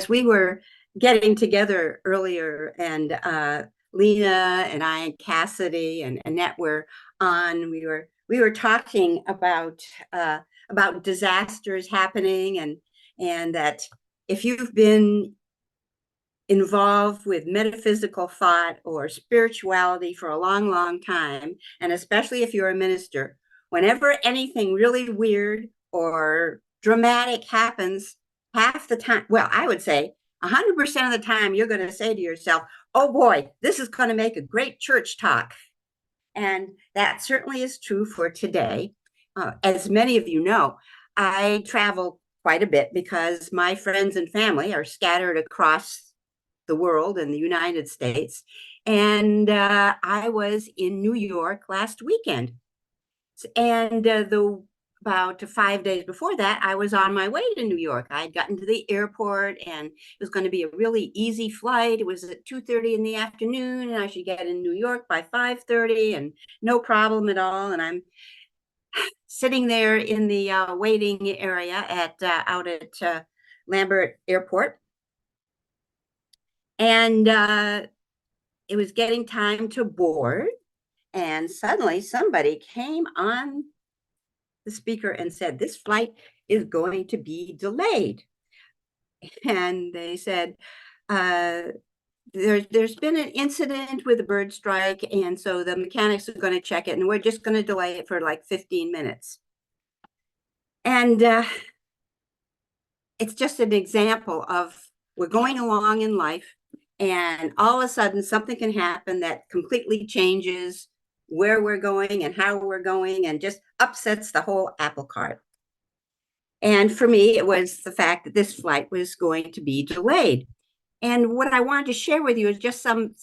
we were getting together earlier, and Lena and I and Cassidy and Annette were on. We were talking about disasters happening, and that if you've been involved with metaphysical thought or spirituality for a long, long time, and especially if you're a minister, whenever anything really weird or dramatic happens, half the time, well, I would say 100% of the time, you're going to say to yourself, oh boy, this is going to make a great church talk. And that certainly is true for today. As many of you know, I travel quite a bit because my friends and family are scattered across the world and the United States. And I was in New York last weekend. And about 5 days before that, I was on my way to New York. I had gotten to the airport, and it was going to be a really easy flight. It was at 2:30 in the afternoon, and I should get in New York by 5:30, and no problem at all. And I'm sitting there in the waiting area out at Lemire Airport, and it was getting time to board. And suddenly somebody came on the speaker and said, this flight is going to be delayed. And they said, there's been an incident with a bird strike, and so the mechanics are going to check it, and we're just going to delay it for like 15 minutes. And it's just an example of we're going along in life, and all of a sudden something can happen that completely changes where we're going and how we're going and just upsets the whole apple cart. And for me, it was the fact that this flight was going to be delayed. And what I wanted to share with you is just some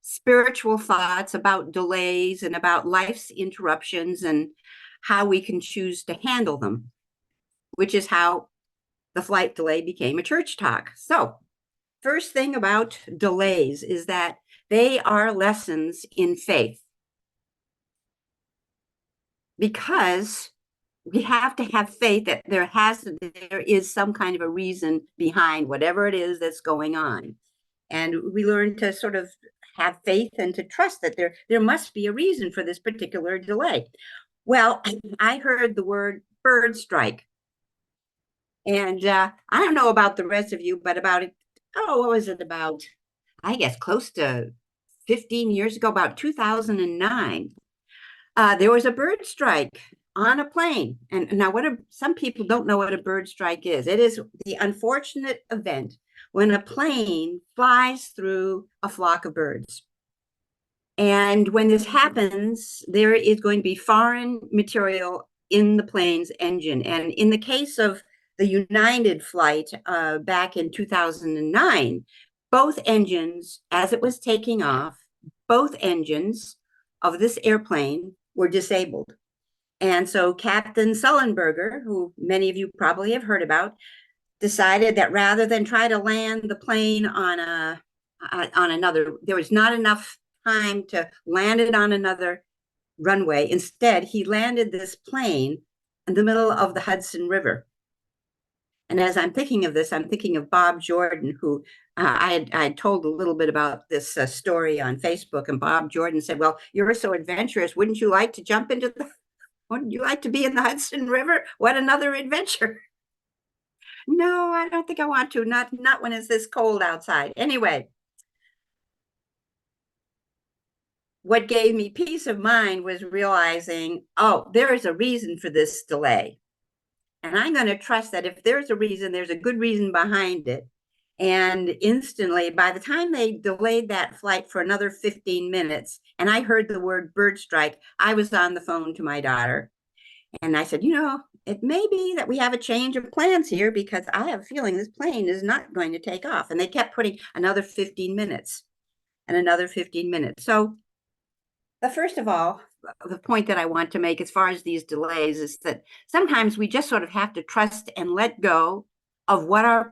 spiritual thoughts about delays and about life's interruptions and how we can choose to handle them, which is how the flight delay became a church talk. So, first thing about delays is that they are lessons in faith, because we have to have faith that there is some kind of a reason behind whatever it is that's going on. And we learn to sort of have faith and to trust that there must be a reason for this particular delay. Well, I heard the word bird strike. And I don't know about the rest of you, but what was it about? I guess close to 15 years ago, about 2009, there was a bird strike on a plane. And now some people don't know what a bird strike is. It is the unfortunate event when a plane flies through a flock of birds. And when this happens, there is going to be foreign material in the plane's engine. And in the case of the United flight back in 2009, both engines, as it was taking off, both engines of this airplane were disabled. And so Captain Sullenberger, who many of you probably have heard about, decided that rather than try to land the plane on another, there was not enough time to land it on another runway. Instead, he landed this plane in the middle of the Hudson River. And as I'm thinking of this, I'm thinking of Bob Jordan, who I told a little bit about this story on Facebook. And Bob Jordan said, well, you're so adventurous. Wouldn't you like to wouldn't you like to be in the Hudson River? What another adventure. No, I don't think I want to. Not when it's this cold outside. Anyway, what gave me peace of mind was realizing, oh, there is a reason for this delay. And I'm going to trust that if there's a reason, there's a good reason behind it. And instantly, by the time they delayed that flight for another 15 minutes, and I heard the word bird strike, I was on the phone to my daughter. And I said, it may be that we have a change of plans here, because I have a feeling this plane is not going to take off. And they kept putting another 15 minutes and another 15 minutes. So first of all, the point that I want to make as far as these delays is that sometimes we just sort of have to trust and let go of what our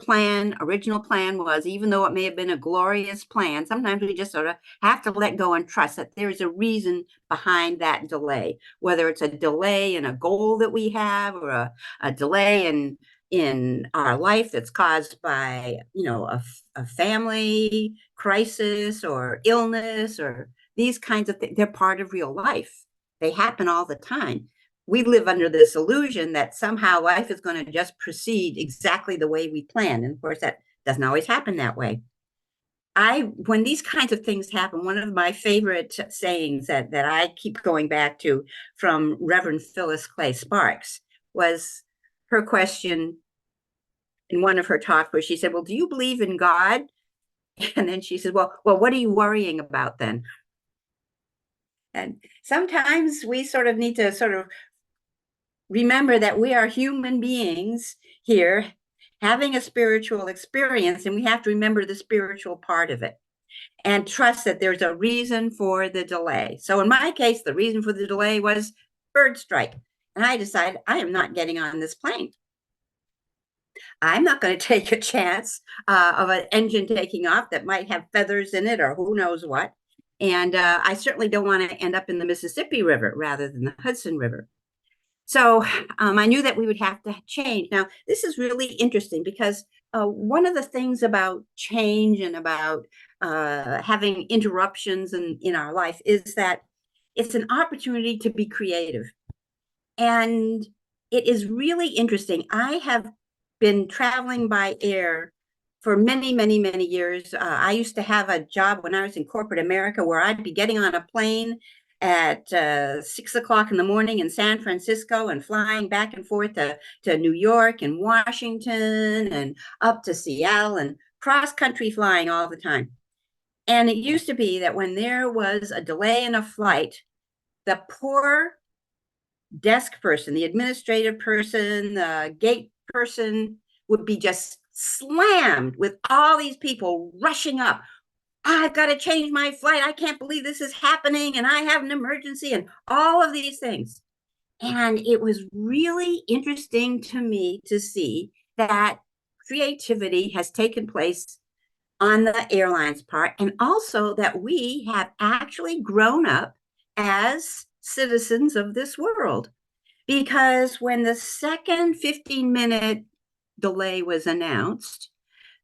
original plan was, even though it may have been a glorious plan. Sometimes we just sort of have to let go and trust that there's a reason behind that delay, whether it's a delay in a goal that we have or a delay in in our life that's caused by, a family crisis or illness or these kinds of things. They're part of real life. They happen all the time. We live under this illusion that somehow life is going to just proceed exactly the way we plan. And of course, that doesn't always happen that way. When these kinds of things happen, one of my favorite sayings that I keep going back to from Reverend Phyllis Clay Sparks was her question in one of her talks where she said, "Well, do you believe in God?" And then she said, "Well, what are you worrying about then?" And sometimes we sort of need to sort of remember that we are human beings here having a spiritual experience, and we have to remember the spiritual part of it and trust that there's a reason for the delay. So in my case, the reason for the delay was bird strike. And I decided I am not getting on this plane. I'm not going to take a chance of an engine taking off that might have feathers in it or who knows what. And I certainly don't want to end up in the Mississippi River rather than the Hudson River. So I knew that we would have to change. Now, this is really interesting because one of the things about change and about having interruptions in our life is that it's an opportunity to be creative. And it is really interesting. I have been traveling by air for many, many, many years. I used to have a job when I was in corporate America where I'd be getting on a plane at 6 o'clock in the morning in San Francisco and flying back and forth to New York and Washington and up to Seattle and cross country flying all the time. And it used to be that when there was a delay in a flight, the poor desk person, the administrative person, the gate person would be just slammed with all these people rushing up. I've got to change my flight. I can't believe this is happening. And I have an emergency and all of these things. And it was really interesting to me to see that creativity has taken place on the airline's part, and also that we have actually grown up as citizens of this world. Because when the second 15-minute delay was announced,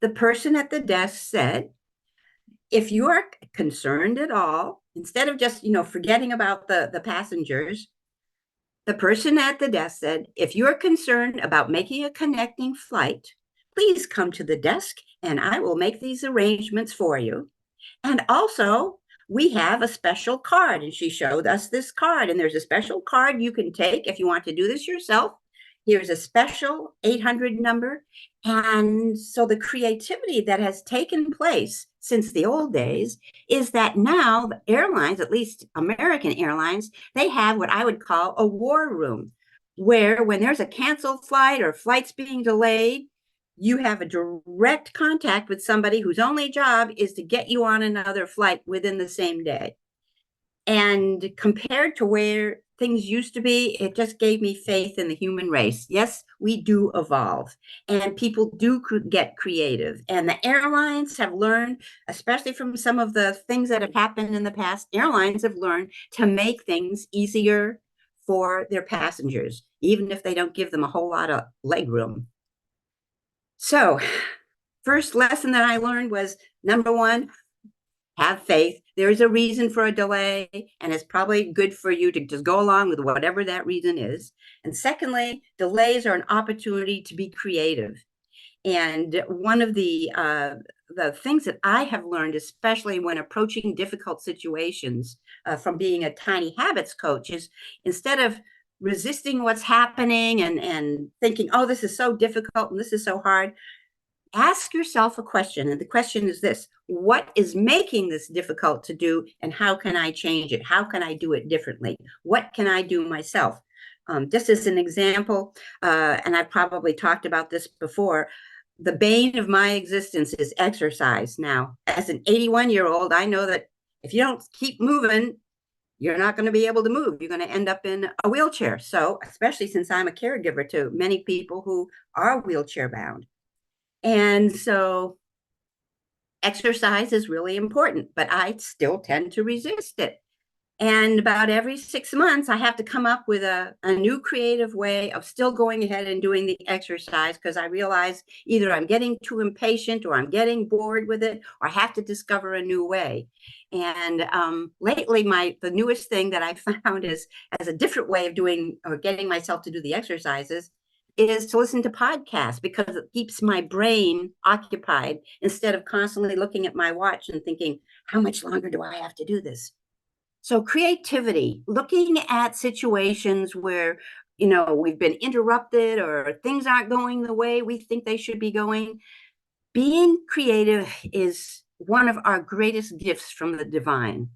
the person at the desk said, if you are concerned at all, instead of just, forgetting about the passengers, the person at the desk said, if you're concerned about making a connecting flight, please come to the desk and I will make these arrangements for you. And also, we have a special card. And she showed us this card. And there's a special card you can take if you want to do this yourself. Here's a special 800 number. And so the creativity that has taken place since the old days is that now the airlines, at least American Airlines, they have what I would call a war room, where when there's a canceled flight or flights being delayed, you have a direct contact with somebody whose only job is to get you on another flight within the same day. And compared to where things used to be, it just gave me faith in the human race. Yes, we do evolve and people do get creative. And the airlines have learned, especially from some of the things that have happened in the past, airlines have learned to make things easier for their passengers, even if they don't give them a whole lot of leg room. So, first lesson that I learned was number one, have faith. There's a reason for a delay, and it's probably good for you to just go along with whatever that reason is. And secondly, delays are an opportunity to be creative. And one of the things that I have learned, especially when approaching difficult situations from being a tiny habits coach, is instead of resisting what's happening and thinking, oh, this is so difficult and this is so hard, ask yourself a question. And the question is this: what is making this difficult to do, and how can I change it? How can I do it differently? What can I do myself? Just as an example, and I've probably talked about this before, the bane of my existence is exercise. Now, as an 81-year-old, I know that if you don't keep moving, you're not going to be able to move. You're going to end up in a wheelchair. So, especially since I'm a caregiver to many people who are wheelchair bound. And so exercise is really important, but I still tend to resist it. And about every 6 months, I have to come up with a new creative way of still going ahead and doing the exercise because I realize either I'm getting too impatient or I'm getting bored with it or I have to discover a new way. And lately, the newest thing that I found is as a different way of doing or getting myself to do the exercises is to listen to podcasts because it keeps my brain occupied instead of constantly looking at my watch and thinking, how much longer do I have to do this? So creativity, looking at situations where, we've been interrupted or things aren't going the way we think they should be going. Being creative is one of our greatest gifts from the divine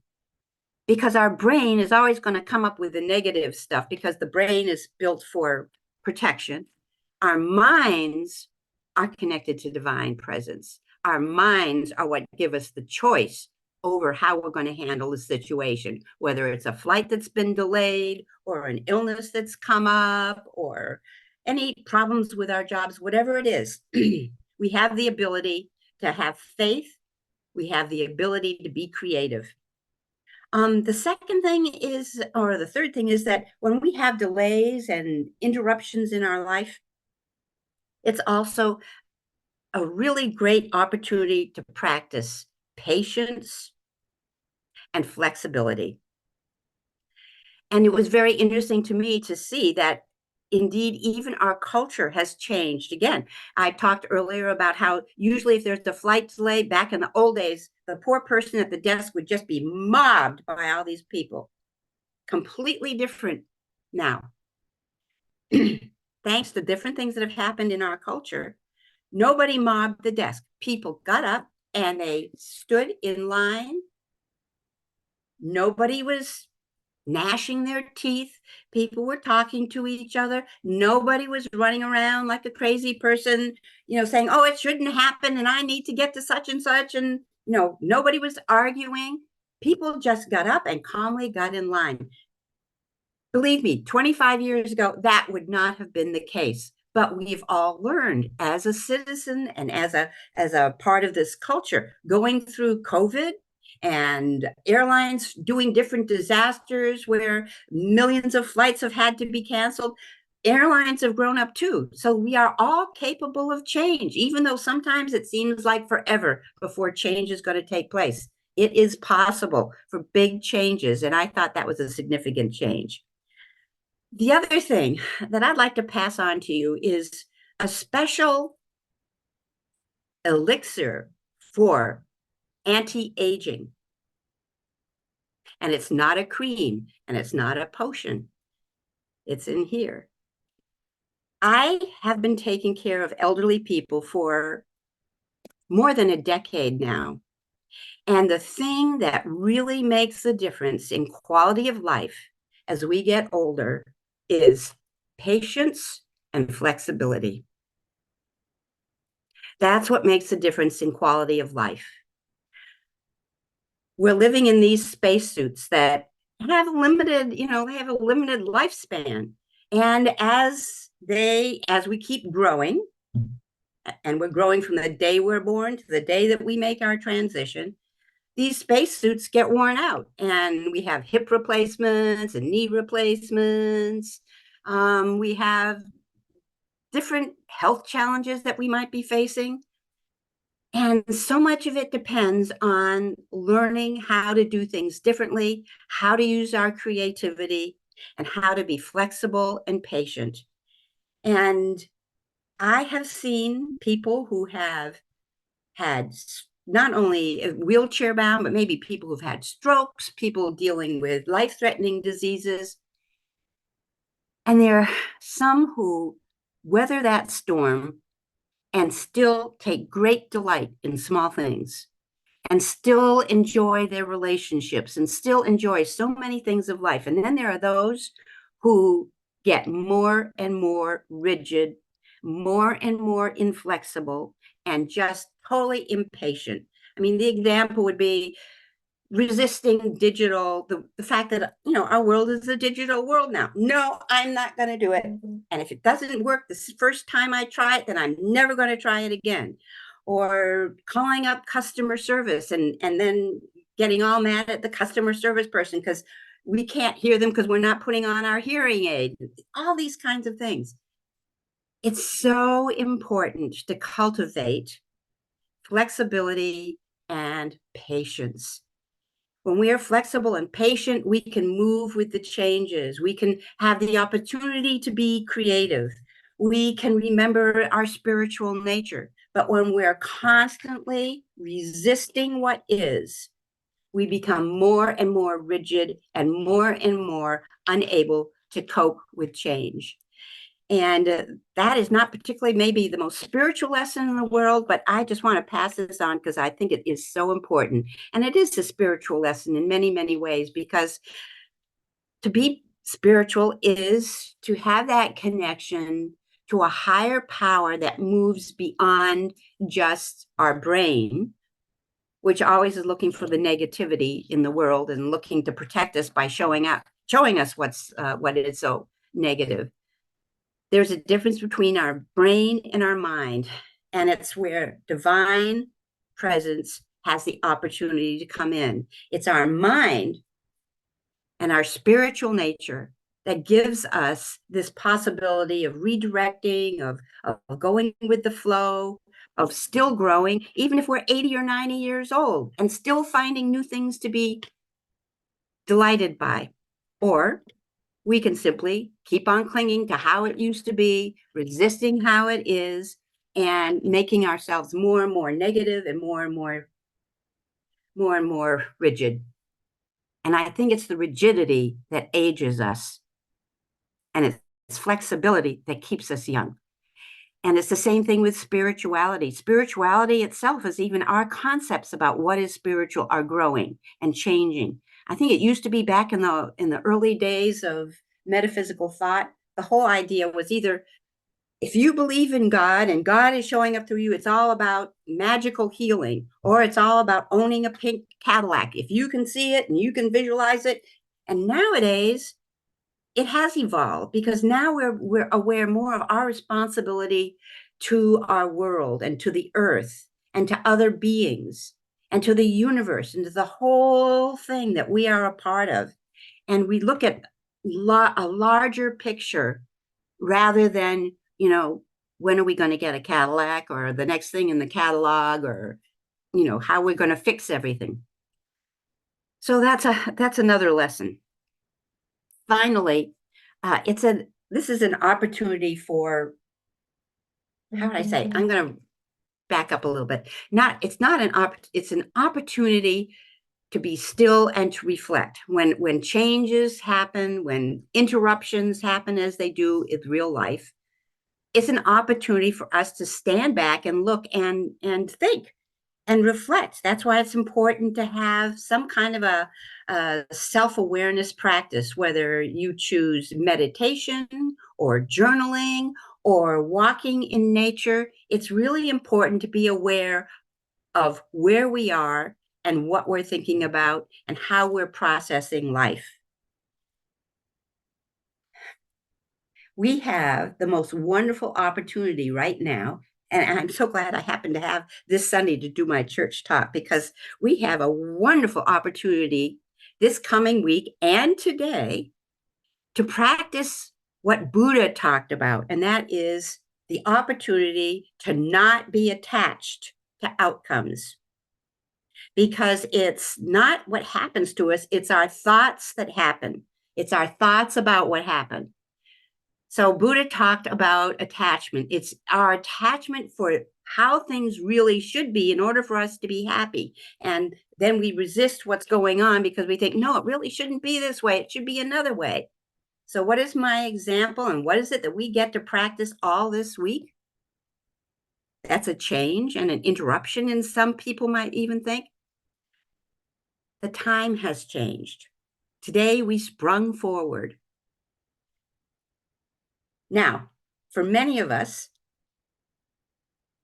because our brain is always going to come up with the negative stuff because the brain is built for protection. Our minds are connected to divine presence. Our minds are what give us the choice over how we're going to handle the situation, whether it's a flight that's been delayed or an illness that's come up or any problems with our jobs, whatever it is. We have the ability to have faith. We have the ability to be creative. The second thing is, or the third thing is that when we have delays and interruptions in our life, it's also a really great opportunity to practice patience and flexibility. And it was very interesting to me to see that indeed even our culture has changed. Again, I talked earlier about how usually if there's a flight delay back in the old days, the poor person at the desk would just be mobbed by all these people. Completely different now. Thanks to different things that have happened in our culture, nobody mobbed the desk. People got up and they stood in line. Nobody was gnashing their teeth. People were talking to each other. Nobody was running around like a crazy person, saying, oh, it shouldn't happen and I need to get to such and such. And, nobody was arguing. People just got up and calmly got in line. Believe me, 25 years ago, that would not have been the case. But we've all learned as a citizen and as a part of this culture, going through COVID and airlines doing different disasters where millions of flights have had to be canceled. Airlines have grown up too. So we are all capable of change, even though sometimes it seems like forever before change is going to take place. It is possible for big changes. And I thought that was a significant change. The other thing that I'd like to pass on to you is a special elixir for anti-aging. And it's not a cream and it's not a potion. It's in here. I have been taking care of elderly people for more than a decade now. And the thing that really makes the difference in quality of life as we get older is patience and flexibility. That's what makes the difference in quality of life. We're living in these spacesuits that have limited, they have a limited lifespan. And as we keep growing, and we're growing from the day we're born to the day that we make our transition, these spacesuits get worn out and we have hip replacements and knee replacements. We have different health challenges that we might be facing. And so much of it depends on learning how to do things differently, how to use our creativity, and how to be flexible and patient. And I have seen people who have had not only wheelchair bound, but maybe people who've had strokes, people dealing with life-threatening diseases. And there are some who weather that storm and still take great delight in small things and still enjoy their relationships and still enjoy so many things of life. And then there are those who get more and more rigid, more and more inflexible, and just totally impatient. I mean, the example would be resisting digital, the fact that, our world is a digital world now. No, I'm not going to do it. And if it doesn't work the first time I try it, then I'm never going to try it again. Or calling up customer service and then getting all mad at the customer service person because we can't hear them because we're not putting on our hearing aid, all these kinds of things. It's so important to cultivate flexibility and patience. When we are flexible and patient, we can move with the changes. We can have the opportunity to be creative. We can remember our spiritual nature. But when we're constantly resisting what is, we become more and more rigid and more unable to cope with change. And that is not particularly maybe the most spiritual lesson in the world, but I just want to pass this on because I think it is so important. And it is a spiritual lesson in many, many ways, because to be spiritual is to have that connection to a higher power that moves beyond just our brain, which always is looking for the negativity in the world and looking to protect us by showing us what is so negative. There's a difference between our brain and our mind, and it's where divine presence has the opportunity to come in. It's our mind and our spiritual nature that gives us this possibility of redirecting, of going with the flow, of still growing, even if we're 80 or 90 years old, and still finding new things to be delighted by. Or we can simply keep on clinging to how it used to be, resisting how it is, and making ourselves more and more negative and more rigid. And I think it's the rigidity that ages us, and it's flexibility that keeps us young. And it's the same thing with spirituality. Spirituality itself is even our concepts about what is spiritual are growing and changing. I think it used to be back in the early days of metaphysical thought, the whole idea was either if you believe in God and God is showing up through you, it's all about magical healing, or it's all about owning a pink Cadillac. If you can see it and you can visualize it. And nowadays, it has evolved because now we're aware more of our responsibility to our world and to the earth and to other beings and to the universe and to the whole thing that we are a part of. And we look at a larger picture rather than, when are we going to get a Cadillac or the next thing in the catalog, or, how we're going to fix everything. So that's another lesson. Finally, this is an opportunity for, how would I say? I'm going to back up a little bit. It's an opportunity to be still and to reflect. When changes happen, when interruptions happen as they do in real life, it's an opportunity for us to stand back and look and think and reflect. That's why it's important to have some kind of a self-awareness practice, whether you choose meditation or journaling or walking in nature. It's really important to be aware of where we are and what we're thinking about and how we're processing life. We have the most wonderful opportunity right now. And I'm so glad I happened to have this Sunday to do my church talk, because we have a wonderful opportunity this coming week and today to practice what Buddha talked about. And that is the opportunity to not be attached to outcomes. Because it's not what happens to us, it's our thoughts that happen. It's our thoughts about what happened. So Buddha talked about attachment. It's our attachment for how things really should be in order for us to be happy. And then we resist what's going on because we think, no, it really shouldn't be this way. It should be another way. So what is my example, and what is it that we get to practice all this week? That's a change and an interruption, and some people might even think. The time has changed. Today we sprung forward. Now, for many of us,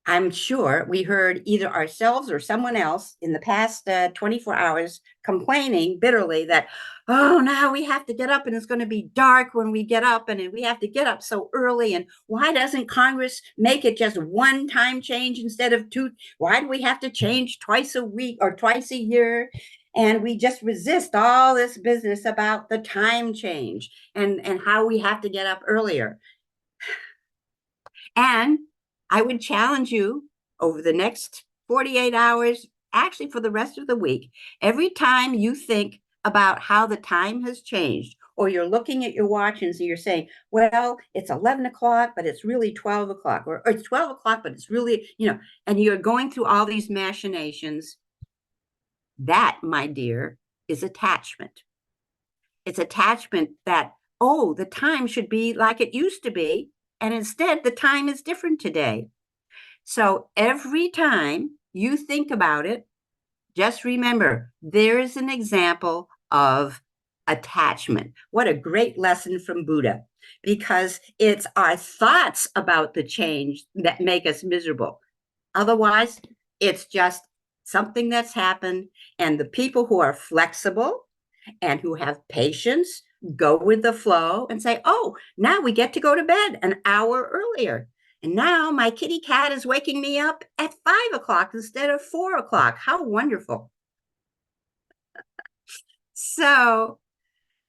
I'm sure we heard either ourselves or someone else in the past 24 hours complaining bitterly that, oh, now we have to get up and it's going to be dark when we get up, and we have to get up so early. And why doesn't Congress make it just one time change instead of two? Why do we have to change twice a week or twice a year? And we just resist all this business about the time change and how we have to get up earlier. And I would challenge you over the next 48 hours, actually for the rest of the week, every time you think about how the time has changed, or you're looking at your watch and so you're saying, well, it's 11 o'clock, but it's really 12 o'clock, or it's 12 o'clock, but it's really, and you're going through all these machinations. That, my dear, is attachment. It's attachment that, oh, the time should be like it used to be. And instead, the time is different today. So every time you think about it, just remember there is an example of attachment. What a great lesson from Buddha, because it's our thoughts about the change that make us miserable. Otherwise, it's just something that's happened. And the people who are flexible and who have patience go with the flow and say, oh, now we get to go to bed an hour earlier. And now my kitty cat is waking me up at 5 o'clock instead of 4 o'clock. How wonderful. So,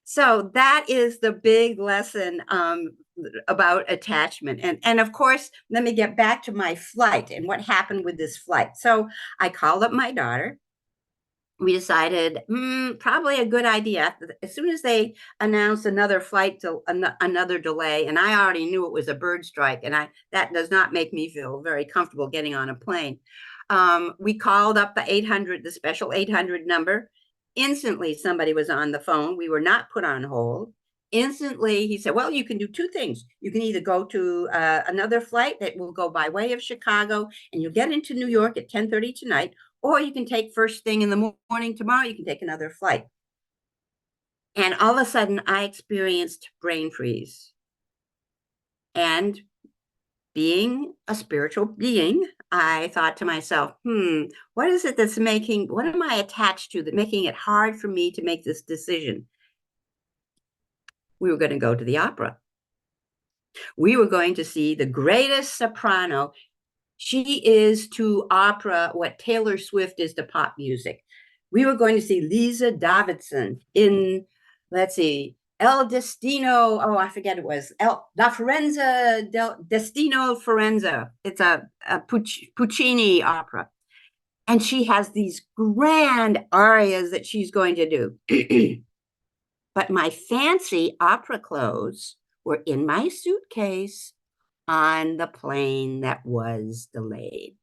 so that is the big lesson about attachment. And of course, let me get back to my flight and what happened with this flight. So I called up my daughter. We decided probably a good idea. As soon as they announced another flight to another delay, and I already knew it was a bird strike, and that does not make me feel very comfortable getting on a plane. We called up the 800, the special 800 number. Instantly, somebody was on the phone. We were not put on hold. Instantly, he said, well, you can do two things. You can either go to another flight that will go by way of Chicago, and you'll get into New York at 10:30 tonight, or you can take first thing in the morning tomorrow, you can take another flight. And all of a sudden, I experienced brain freeze. And being a spiritual being, I thought to myself, what is it that's what am I attached to that making it hard for me to make this decision? We were going to go to the opera. We were going to see the greatest soprano. She is to opera what Taylor Swift is to pop music. We were going to see Lisa Davidson in, let's see, El Destino. Oh, I forget it was La Firenze del Destino Firenze. It's a Puccini opera. And she has these grand arias that she's going to do. But my fancy opera clothes were in my suitcase on the plane that was delayed.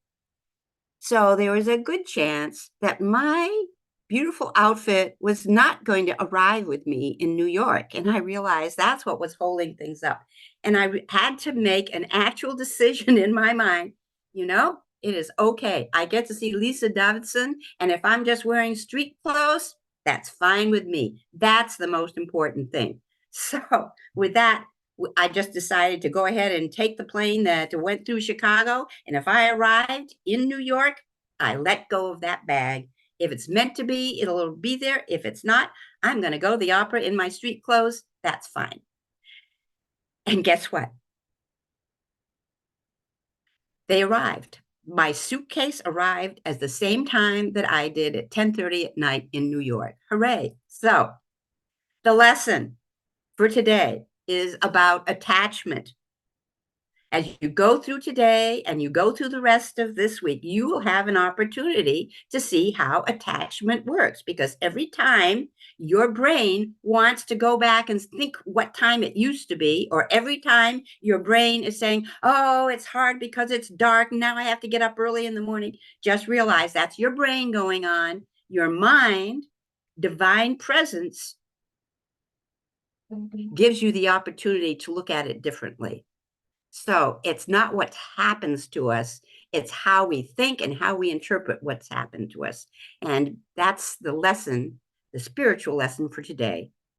So there was a good chance that my beautiful outfit was not going to arrive with me in New York. And I realized that's what was holding things up. And I had to make an actual decision in my mind. It is okay. I get to see Lisa Davidson. And if I'm just wearing street clothes, that's fine with me. That's the most important thing. So with that, I just decided to go ahead and take the plane that went through Chicago. And if I arrived in New York, I let go of that bag. If it's meant to be, it'll be there. If it's not, I'm going to go to the opera in my street clothes. That's fine. And guess what? They arrived. My suitcase arrived at the same time that I did at 10:30 at night in New York. Hooray. So the lesson for today is about attachment. As you go through today and you go through the rest of this week, you will have an opportunity to see how attachment works, because every time your brain wants to go back and think what time it used to be, or every time your brain is saying, oh, it's hard because it's dark, now I have to get up early in the morning, just realize that's your brain going on. Your mind, divine presence, gives you the opportunity to look at it differently. So it's not what happens to us, it's how we think and how we interpret what's happened to us. And that's the lesson, the spiritual lesson for today.